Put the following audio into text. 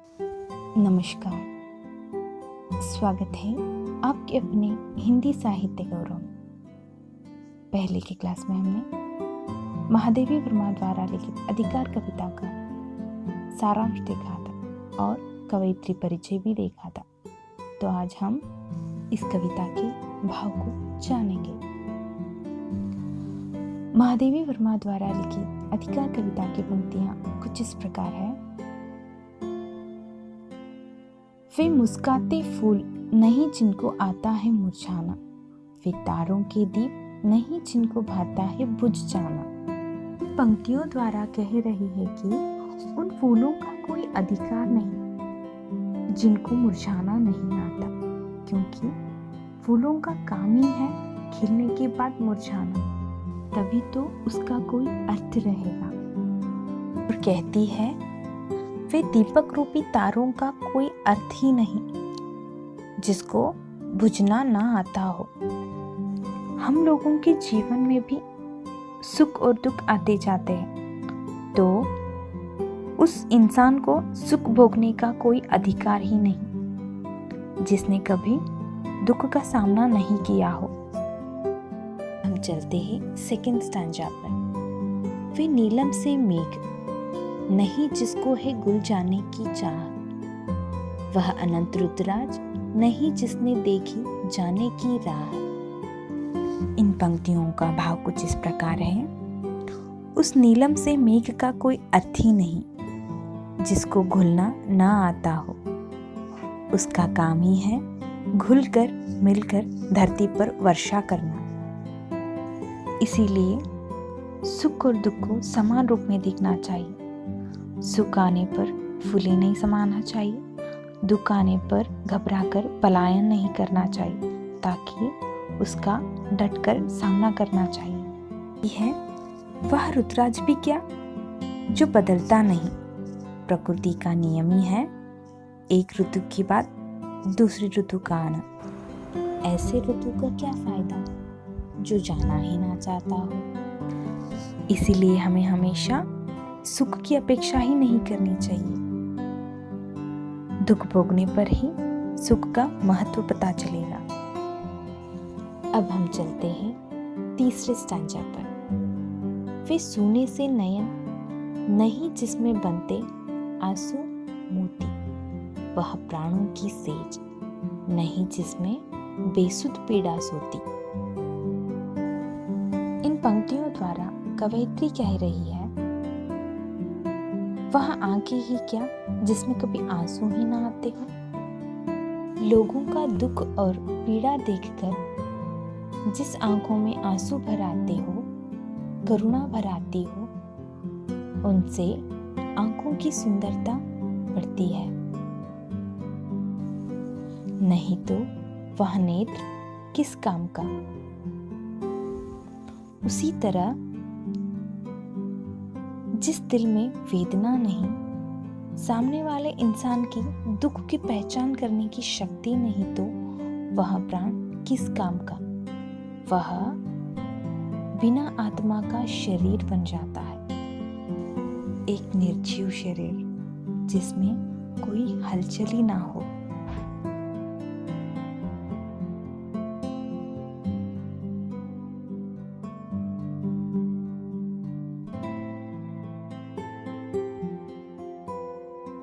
नमस्कार, स्वागत है आपके अपने हिंदी साहित्य गौरव में। पहले की क्लास में हमने महादेवी वर्मा द्वारा लिखित अधिकार कविता का सारांश देखा था और कवयित्री परिचय भी देखा था। तो आज हम इस कविता के भाव को जानेंगे। महादेवी वर्मा द्वारा लिखित अधिकार कविता की पंक्तियां कुछ इस प्रकार है। वे मुस्काते फूल नहीं जिनको आता है मुरझाना, वे तारों के दीप नहीं जिनको भाता है बुझ जाना। पंक्तियों द्वारा कह रही है कि उन फूलों का कोई अधिकार नहीं जिनको मुरझाना नहीं आता, क्योंकि फूलों का काम ही है खिलने के बाद मुरझाना, तभी तो उसका कोई अर्थ रहेगा। और कहती है वे दीपक रूपी तारों का कोई अर्थ ही नहीं जिसको बुझना ना आता हो। हम लोगों के जीवन में भी सुख और दुख आते जाते हैं, तो उस इंसान को सुख भोगने का कोई अधिकार ही नहीं जिसने कभी दुख का सामना नहीं किया हो। हम चलते हैं सेकंड स्टैंजा पर। वे नीलम से मेघ नहीं जिसको है गुल जाने की चाह, वह अनंत रुद्राज नहीं जिसने देखी जाने की राह। इन पंक्तियों का भाव कुछ इस प्रकार है। उस नीलम से मेघ का कोई अर्थ ही नहीं जिसको घुलना ना आता हो। उसका काम ही है घुलकर मिलकर धरती पर वर्षा करना। इसीलिए सुख और दुख को समान रूप में देखना चाहिए। सुख आने पर फूले नहीं समाना चाहिए, दुख आने पर घबराकर पलायन नहीं करना चाहिए, ताकि उसका डटकर सामना करना चाहिए। यह है वह रुद्राज भी क्या जो बदलता नहीं। प्रकृति का नियम ही है एक ऋतु के बाद दूसरी ऋतु का आना। ऐसे ऋतु का क्या फायदा जो जाना ही ना चाहता हो। इसीलिए हमें हमेशा सुख की अपेक्षा ही नहीं करनी चाहिए। दुख भोगने पर ही सुख का महत्व पता चलेगा। अब हम चलते हैं तीसरे स्टैंजा पर। वे सोने से नयन नहीं जिसमें बनते आंसू मोती, वह प्राणों की सेज नहीं जिसमें बेसुध पीड़ा सोती। इन पंक्तियों द्वारा कवयित्री कह रही है वह आंखें ही क्या जिसमें कभी आंसू ही ना आते हो। लोगों का दुख और पीड़ा देखकर जिस आंखों में आंसू भर आते हो, करुणा भर आती हो, उनसे आंखों की सुंदरता बढ़ती है। नहीं तो वह नेत्र किस काम का। उसी तरह जिस दिल में वेदना नहीं, सामने वाले इंसान की दुख की पहचान करने की शक्ति नहीं, तो वह प्राण किस काम का। वह बिना आत्मा का शरीर बन जाता है, एक निर्जीव शरीर जिसमें कोई हलचल ही ना हो।